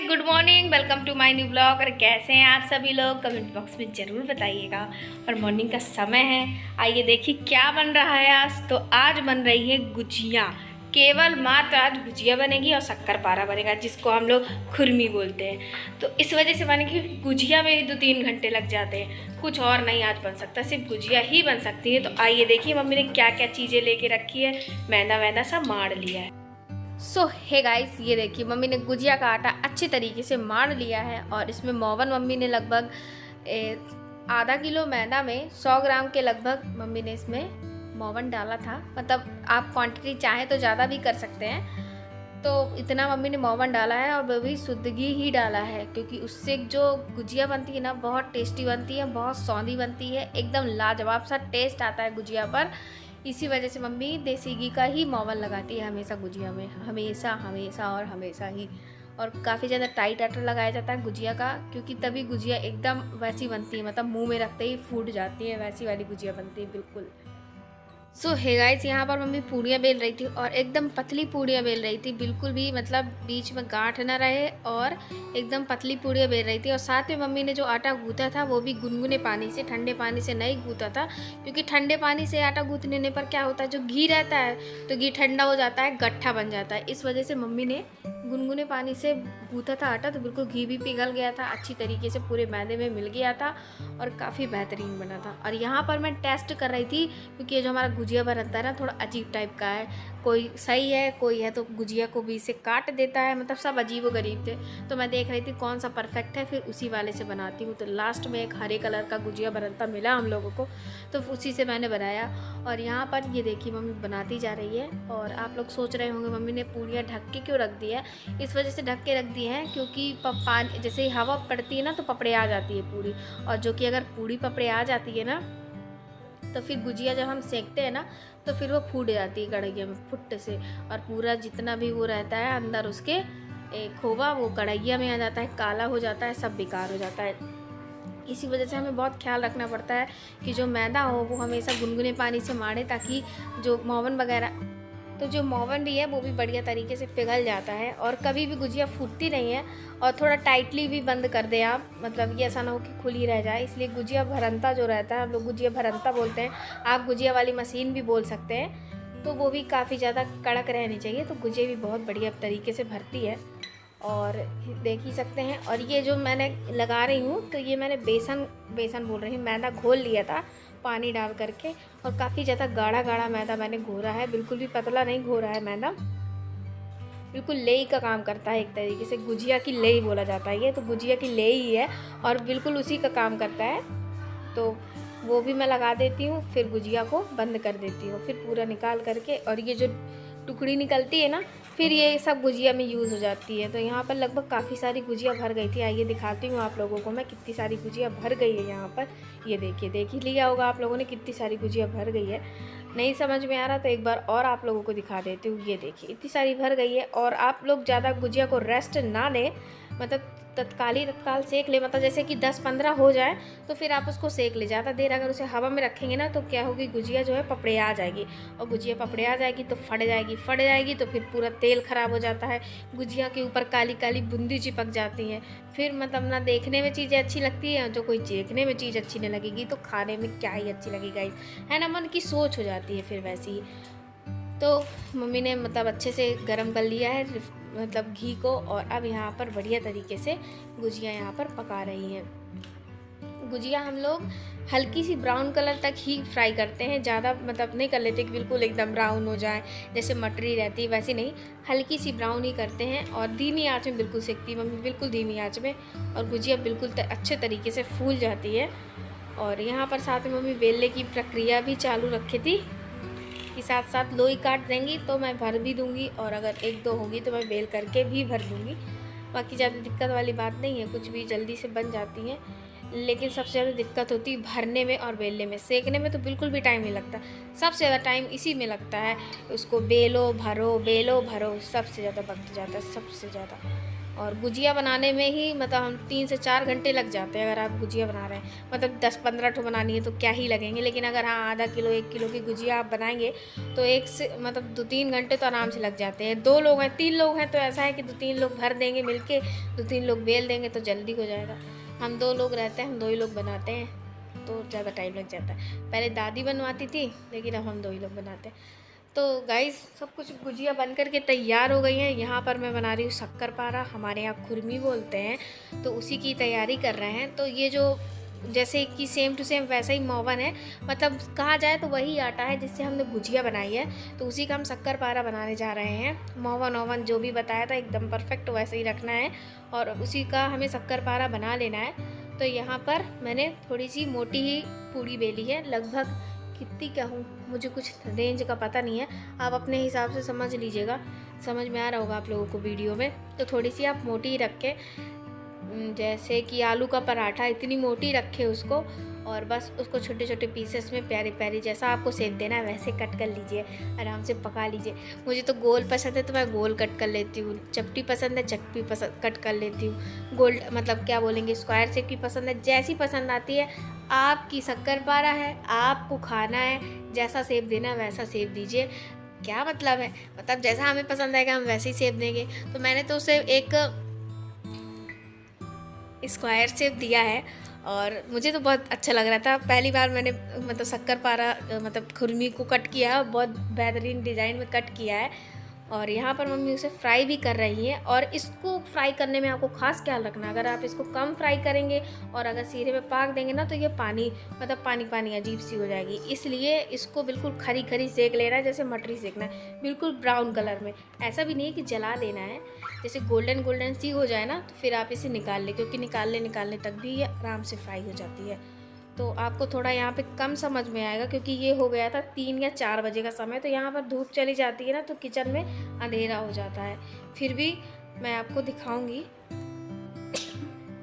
Good morning, welcome to my new blog. और कैसे हैं आप सभी लोग, कमेंट बॉक्स में ज़रूर बताइएगा। और मॉर्निंग का समय है, आइए देखिए क्या बन रहा है आज। तो आज बन रही है गुजिया, केवल मात्र आज गुजिया बनेगी और शक्कर पारा बनेगा, जिसको हम लोग खुरमी बोलते हैं। तो इस वजह से बनेगी, गुजिया में ही 2-3 घंटे लग जाते हैं, कुछ और नहीं आज बन सकता, सिर्फ गुजिया ही बन सकती है। तो आइए देखिए मम्मी ने क्या क्या चीज़ें लेके रखी है। मैदा वैदा सब मार लिया है। सो हे गाइस, ये देखिए मम्मी ने गुजिया का आटा अच्छी तरीके से मार लिया है। और इसमें मोवन मम्मी ने लगभग आधा किलो मैदा में 100 ग्राम के लगभग मम्मी ने इसमें मोवन डाला था। मतलब आप क्वांटिटी चाहें तो ज़्यादा भी कर सकते हैं। तो इतना मम्मी ने मोवन डाला है और वो भी शुद्ध घी ही डाला है, क्योंकि उससे जो गुजिया बनती है ना, बहुत टेस्टी बनती है, बहुत सौंधी बनती है, एकदम लाजवाब सा टेस्ट आता है गुजिया पर। इसी वजह से मम्मी देसी घी का ही मोवन लगाती है हमेशा गुजिया में, हमेशा हमेशा और हमेशा ही। और काफ़ी ज़्यादा टाइट आटा लगाया जाता है गुजिया का, क्योंकि तभी गुजिया एकदम वैसी बनती है, मतलब मुंह में रखते ही फूट जाती है, वैसी वाली गुजिया बनती है बिल्कुल। सो हे गाइस, यहाँ पर मम्मी पूड़ियाँ बेल रही थी और एकदम पतली पूड़ियाँ बेल रही थी, बिल्कुल भी मतलब बीच में गांठ ना रहे, और एकदम पतली पूड़ियाँ बेल रही थी। और साथ में मम्मी ने जो आटा गूंथा था वो भी गुनगुने पानी से, ठंडे पानी से नहीं गूंथा था, क्योंकि ठंडे पानी से आटा गूंथने पर क्या होता है, जो घी रहता है तो घी ठंडा हो जाता है, गट्ठा बन जाता है। इस वजह से मम्मी ने गुनगुने पानी से गूंथा था आटा, तो बिल्कुल घी भी पिघल गया था, अच्छी तरीके से पूरे मैदे में मिल गया था और काफ़ी बेहतरीन बना था। और यहाँ पर मैं टेस्ट कर रही थी, क्योंकि ये जो हमारा गुजिया बनता है ना, थोड़ा अजीब टाइप का है, कोई सही है कोई है तो गुजिया को बीच से काट देता है, मतलब सब अजीब व गरीब थे। तो मैं देख रही थी कौन सा परफेक्ट है, फिर उसी वाले से बनाती हूँ। तो लास्ट में एक हरे कलर का गुजिया बनता मिला हम लोगों को, तो उसी से मैंने बनाया। और यहाँ पर ये देखिए मम्मी बनाती जा रही है। और आप लोग सोच रहे होंगे मम्मी ने पूड़ियाँ ढक के क्यों रख दी है। इस वजह से ढक के रख दी है क्योंकि पानी जैसे हवा पड़ती है ना तो पपड़े आ जाती है पूड़ी, और जो कि अगर पूड़ी पपड़े आ जाती है ना तो फिर गुजिया जब हम सेकते हैं ना तो फिर वो फूट जाती है कढ़ैया में फुट से, और पूरा जितना भी वो रहता है अंदर उसके खोवा वो कढ़ैया में आ जाता है, काला हो जाता है, सब बेकार हो जाता है। इसी वजह से हमें बहुत ख्याल रखना पड़ता है कि जो मैदा हो वो हमेशा गुनगुने पानी से मारे, ताकि जो मोवन वगैरह, तो जो मोवन भी है वो भी बढ़िया तरीके से पिघल जाता है। और कभी भी गुजिया फूटती नहीं है। और थोड़ा टाइटली भी बंद कर दें आप, मतलब ये ऐसा ना हो कि खुली रह जाए। इसलिए गुजिया भरंता जो रहता है, हम लोग गुजिया भरंता बोलते हैं, आप गुजिया वाली मशीन भी बोल सकते हैं, तो वो भी काफ़ी ज़्यादा कड़क रहनी चाहिए, तो गुजिया भी बहुत बढ़िया तरीके से भरती है। और देख ही सकते हैं। और ये जो मैंने लगा रही हूँ, तो ये मैंने बेसन बोल रही हूँ, मैदा घोल लिया था पानी डाल करके, और काफ़ी ज़्यादा गाढ़ा गाढ़ा मैदा मैंने घोरा है, बिल्कुल भी पतला नहीं घोरा है मैदा, बिल्कुल लेई का काम करता है, एक तरीके से गुजिया की लेई बोला जाता है ये, तो गुजिया की लेई ही है और बिल्कुल उसी का काम करता है। तो वो भी मैं लगा देती हूँ, फिर गुजिया को बंद कर देती हूँ, फिर पूरा निकाल करके, और ये जो टुकड़ी निकलती है ना, फिर ये सब गुजिया में यूज़ हो जाती है। तो यहाँ पर लगभग काफ़ी सारी गुजिया भर गई थी। आइए दिखाती हूँ आप लोगों को मैं कितनी सारी गुजिया भर गई है यहाँ पर। ये देखिए, देख ही लिया होगा आप लोगों ने कितनी सारी गुजिया भर गई है। नहीं समझ में आ रहा तो एक बार और आप लोगों को दिखा देती हूँ। ये देखिए इतनी सारी भर गई है। और आप लोग ज़्यादा गुजिया को रेस्ट ना दें, मतलब तत्काल सेक ले, मतलब जैसे कि 10-15 हो जाए तो फिर आप उसको सेक ले। ज़्यादा देर अगर उसे हवा में रखेंगे ना तो क्या होगी, गुजिया जो है पपड़े आ जाएगी, और गुजिया पपड़े आ जाएगी तो फट जाएगी तो फिर पूरा तेल ख़राब हो जाता है, गुजिया के ऊपर काली काली बूंदी चिपक जाती हैं, फिर मतलब ना देखने में चीज़ें अच्छी लगती है, जो कोई देखने में चीज़ अच्छी नहीं लगेगी तो खाने में क्या ही अच्छी लगेगी, है ना, मन की सोच हो जाती है फिर वैसी ही। तो मम्मी ने मतलब अच्छे से गरम कर लिया है मतलब घी को, और अब यहाँ पर बढ़िया तरीके से गुजिया यहाँ पर पका रही हैं। गुजिया हम लोग हल्की सी ब्राउन कलर तक ही फ्राई करते हैं, ज़्यादा मतलब नहीं कर लेते कि बिल्कुल एकदम ब्राउन हो जाए जैसे मटरी रहती है वैसी नहीं, हल्की सी ब्राउन ही करते हैं। और धीमी आंच में बिल्कुल सेकती है मम्मी, बिल्कुल धीमी आंच में, और गुजिया बिल्कुल अच्छे तरीके से फूल जाती है। और यहाँ पर साथ में मम्मी बेलने की प्रक्रिया भी चालू रखी थी कि साथ साथ लोई काट देंगी तो मैं भर भी दूंगी, और अगर 1-2 होगी तो मैं बेल करके भी भर दूंगी। बाकी ज़्यादा दिक्कत वाली बात नहीं है, कुछ भी जल्दी से बन जाती हैं, लेकिन सबसे ज़्यादा दिक्कत होती है भरने में और बेलने में। सेकने में तो बिल्कुल भी टाइम नहीं लगता, सबसे ज़्यादा टाइम इसी में लगता है, उसको बेलो भरो सबसे ज़्यादा वक्त जाता है, सबसे ज़्यादा। और गुजिया बनाने में ही मतलब हम 3 से 4 घंटे लग जाते हैं। अगर आप गुजिया बना रहे हैं मतलब 10-15 ठो बनानी है तो क्या ही लगेंगे, लेकिन अगर हाँ आधा किलो 1 किलो की गुजिया आप बनाएंगे तो 1 से मतलब 2-3 घंटे तो आराम से लग जाते हैं। 2 लोग हैं 3 लोग हैं तो ऐसा है कि 2-3 लोग भर देंगे मिल के, 2-3 लोग बेल देंगे तो जल्दी हो जाएगा। हम 2 लोग रहते हैं, हम 2 ही लोग बनाते हैं तो ज़्यादा टाइम लग जाता है। पहले दादी बनवाती थी लेकिन अब हम 2 ही लोग बनाते हैं। तो गाइस सब कुछ गुजिया बन कर के तैयार हो गई हैं। यहाँ पर मैं बना रही हूँ शक्करपारा, हमारे यहाँ खुरमी बोलते हैं, तो उसी की तैयारी कर रहे हैं। तो ये जो जैसे कि सेम टू सेम वैसा ही मोवन है, मतलब कहा जाए तो वही आटा है जिससे हमने गुजिया बनाई है, तो उसी का हम शक्करपारा बनाने जा रहे हैं। मोवन ओवन जो भी बताया था एकदम परफेक्ट वैसे ही रखना है और उसी का हमें शक्करपारा बना लेना है। तो यहाँ पर मैंने थोड़ी सी मोटी ही पूड़ी बेली है, लगभग कितनी कहूँ मुझे कुछ रेंज का पता नहीं है, आप अपने हिसाब से समझ लीजिएगा, समझ में आ रहा होगा आप लोगों को वीडियो में। तो थोड़ी सी आप मोटी ही रखें, जैसे कि आलू का पराठा इतनी मोटी रखें उसको, और बस उसको छोटे छोटे पीसेस में प्यारी प्यारी जैसा आपको शेप देना है वैसे कट कर लीजिए, आराम से पका लीजिए। मुझे तो गोल पसंद है तो मैं गोल कट कर लेती हूँ, चपटी पसंद है चपटी पसंद कट कर लेती हूँ, गोल मतलब क्या बोलेंगे स्क्वायर शेप की पसंद है, जैसी पसंद आती है। आपकी शक्करपारा है, आपको खाना है, जैसा शेप देना है वैसा शेप दीजिए। क्या मतलब है, मतलब जैसा हमें पसंद आएगा हम वैसे ही शेप देंगे। तो मैंने तो उसे एक स्क्वायर शेप दिया है और मुझे तो बहुत अच्छा लग रहा था। पहली बार मैंने मतलब शक्करपारा मतलब खुरमी को कट किया है, बहुत बेहतरीन डिज़ाइन में कट किया है। और यहाँ पर मम्मी उसे फ्राई भी कर रही है। और इसको फ्राई करने में आपको खास ख्याल रखना, अगर आप इसको कम फ्राई करेंगे और अगर सीरे में पाक देंगे ना तो ये पानी मतलब पानी पानी अजीब सी हो जाएगी, इसलिए इसको बिल्कुल खरी खरी सेक लेना है, जैसे मटरी सेकना है, बिल्कुल ब्राउन कलर में। ऐसा भी नहीं है कि जला देना है, जैसे गोल्डन गोल्डन सी हो जाए ना तो फिर आप इसे निकाल लें, क्योंकि निकालने तक भी ये आराम से फ्राई हो जाती है। तो आपको थोड़ा यहाँ पे कम समझ में आएगा क्योंकि ये हो गया था 3 या 4 बजे का समय, तो यहाँ पर धूप चली जाती है ना तो किचन में अंधेरा हो जाता है। फिर भी मैं आपको दिखाऊंगी।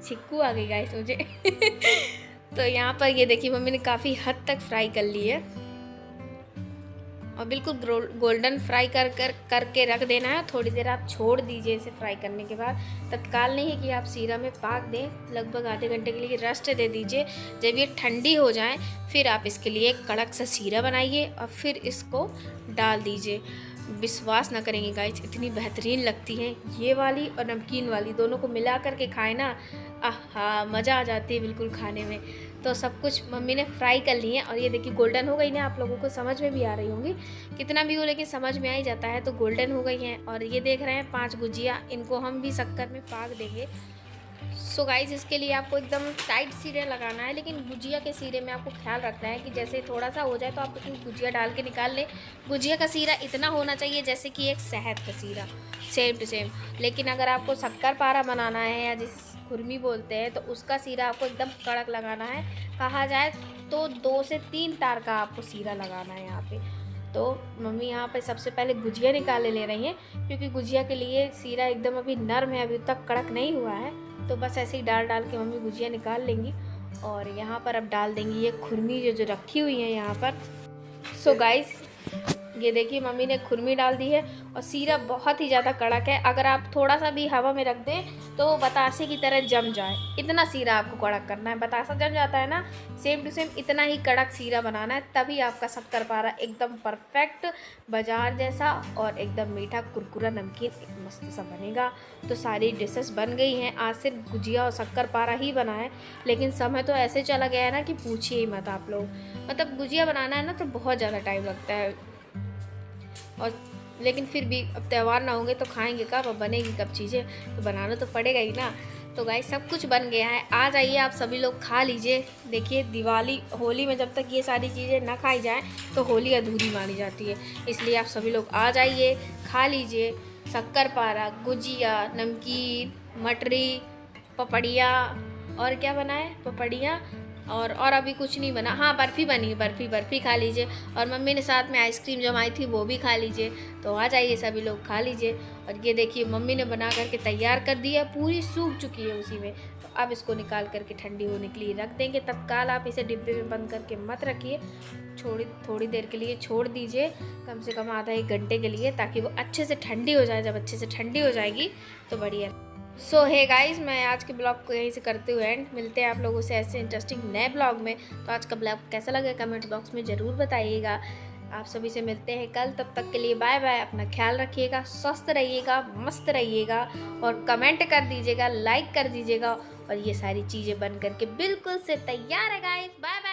छिक्कू आ गई गाइस मुझे। तो यहाँ पर ये देखिए मम्मी ने काफ़ी हद तक फ्राई कर ली है और बिल्कुल गोल्डन फ्राई करके रख देना है। थोड़ी देर आप छोड़ दीजिए इसे फ्राई करने के बाद, तत्काल नहीं है कि आप सीरा में पाक दें, लगभग आधे घंटे के लिए रेस्ट दे दीजिए। जब ये ठंडी हो जाए फिर आप इसके लिए कड़क सा सीरा बनाइए और फिर इसको डाल दीजिए। विश्वास ना करेंगे गाइस, इतनी बेहतरीन लगती हैं ये वाली और नमकीन वाली, दोनों को मिला करके खाए ना, आहा मज़ा आ जाती है बिल्कुल खाने में। तो सब कुछ मम्मी ने फ्राई कर ली है और ये देखिए गोल्डन हो गई ना, आप लोगों को समझ में भी आ रही होंगी, कितना भी हो लेकिन समझ में आ ही जाता है। तो गोल्डन हो गई हैं और ये देख रहे हैं 5 गुजिया, इनको हम भी शक्कर में पाक देंगे। सो गाइस इसके लिए आपको एकदम टाइट सीरे लगाना है, लेकिन गुजिया के सीरे में आपको ख्याल रखना है कि जैसे थोड़ा सा हो जाए तो आप उसमें गुजिया डाल के निकाल लें। गुजिया का सीरा इतना होना चाहिए जैसे कि एक शहद का सीरा, सेम टू सेम। लेकिन अगर आपको शक्करपारा बनाना है या जिस खुरमी बोलते हैं तो उसका सीरा आपको एकदम कड़क लगाना है, कहा जाए तो 2 से 3 तार का आपको सीरा लगाना है यहाँ पे। तो मम्मी यहाँ पे सबसे पहले गुजिया निकाले ले रही हैं, क्योंकि गुजिया के लिए सीरा एकदम अभी नरम है, अभी तक कड़क नहीं हुआ है। तो बस ऐसे ही डाल के मम्मी गुजिया निकाल लेंगी और यहाँ पर अब डाल देंगी ये खुरमी जो रखी हुई है यहाँ पर। सो गाइस ये देखिए मम्मी ने खुरमी डाल दी है और सीरा बहुत ही ज़्यादा कड़क है, अगर आप थोड़ा सा भी हवा में रख दें तो वो बतासे की तरह जम जाए, इतना सीरा आपको कड़क करना है। बतासा जम जाता है ना, सेम टू सेम इतना ही कड़क सीरा बनाना है, तभी आपका शक्करपारा एकदम परफेक्ट बाजार जैसा और एकदम मीठा कुरकुरा नमकीन एक मस्त सा बनेगा। तो सारी डिशेस बन गई हैं, आज सिर्फ गुजिया और शक्करपारा ही बना है, लेकिन समय तो ऐसे चला गया है ना कि पूछिए ही मत आप लोग। मतलब गुजिया बनाना है ना तो बहुत ज़्यादा टाइम लगता है, और लेकिन फिर भी अब त्यौहार ना होंगे तो खाएंगे कब, अब बनेगी कब चीज़ें, तो बनाना तो पड़ेगा ही ना। तो गाइस सब कुछ बन गया है, आ जाइए आप सभी लोग खा लीजिए। देखिए दिवाली होली में जब तक ये सारी चीज़ें ना खाई जाएँ तो होली अधूरी मानी जाती है, इसलिए आप सभी लोग आ जाइए खा लीजिए। शक्करपारा, गुजिया, नमकीन, मटरी, पपड़िया और क्या बना है, पपड़िया और अभी कुछ नहीं बना। हाँ बर्फ़ी बनी है, बर्फ़ी खा लीजिए, और मम्मी ने साथ में आइसक्रीम जमाई थी वो भी खा लीजिए। तो आ जाइए सभी लोग खा लीजिए। और ये देखिए मम्मी ने बना करके तैयार कर दी है, पूरी सूख चुकी है उसी में। तो अब इसको निकाल करके ठंडी होने के लिए रख देंगे। तत्काल आप इसे डिब्बे में बंद करके मत रखिए, थोड़ी देर के लिए छोड़ दीजिए, कम से कम आधा 1 घंटे के लिए, ताकि वो अच्छे से ठंडी हो जाए। जब अच्छे से ठंडी हो जाएगी तो बढ़िया। सो हे गाइस, मैं आज के ब्लॉग को यहीं से करते हुए एंड मिलते हैं आप लोगों से ऐसे इंटरेस्टिंग नए ब्लॉग में। तो आज का ब्लॉग कैसा लगे कमेंट बॉक्स में ज़रूर बताइएगा। आप सभी से मिलते हैं कल, तब तक के लिए बाय बाय। अपना ख्याल रखिएगा, स्वस्थ रहिएगा, मस्त रहिएगा और कमेंट कर दीजिएगा, लाइक कर दीजिएगा और ये सारी चीज़ें बन करके बिल्कुल से तैयार है गाइस। Bye bye.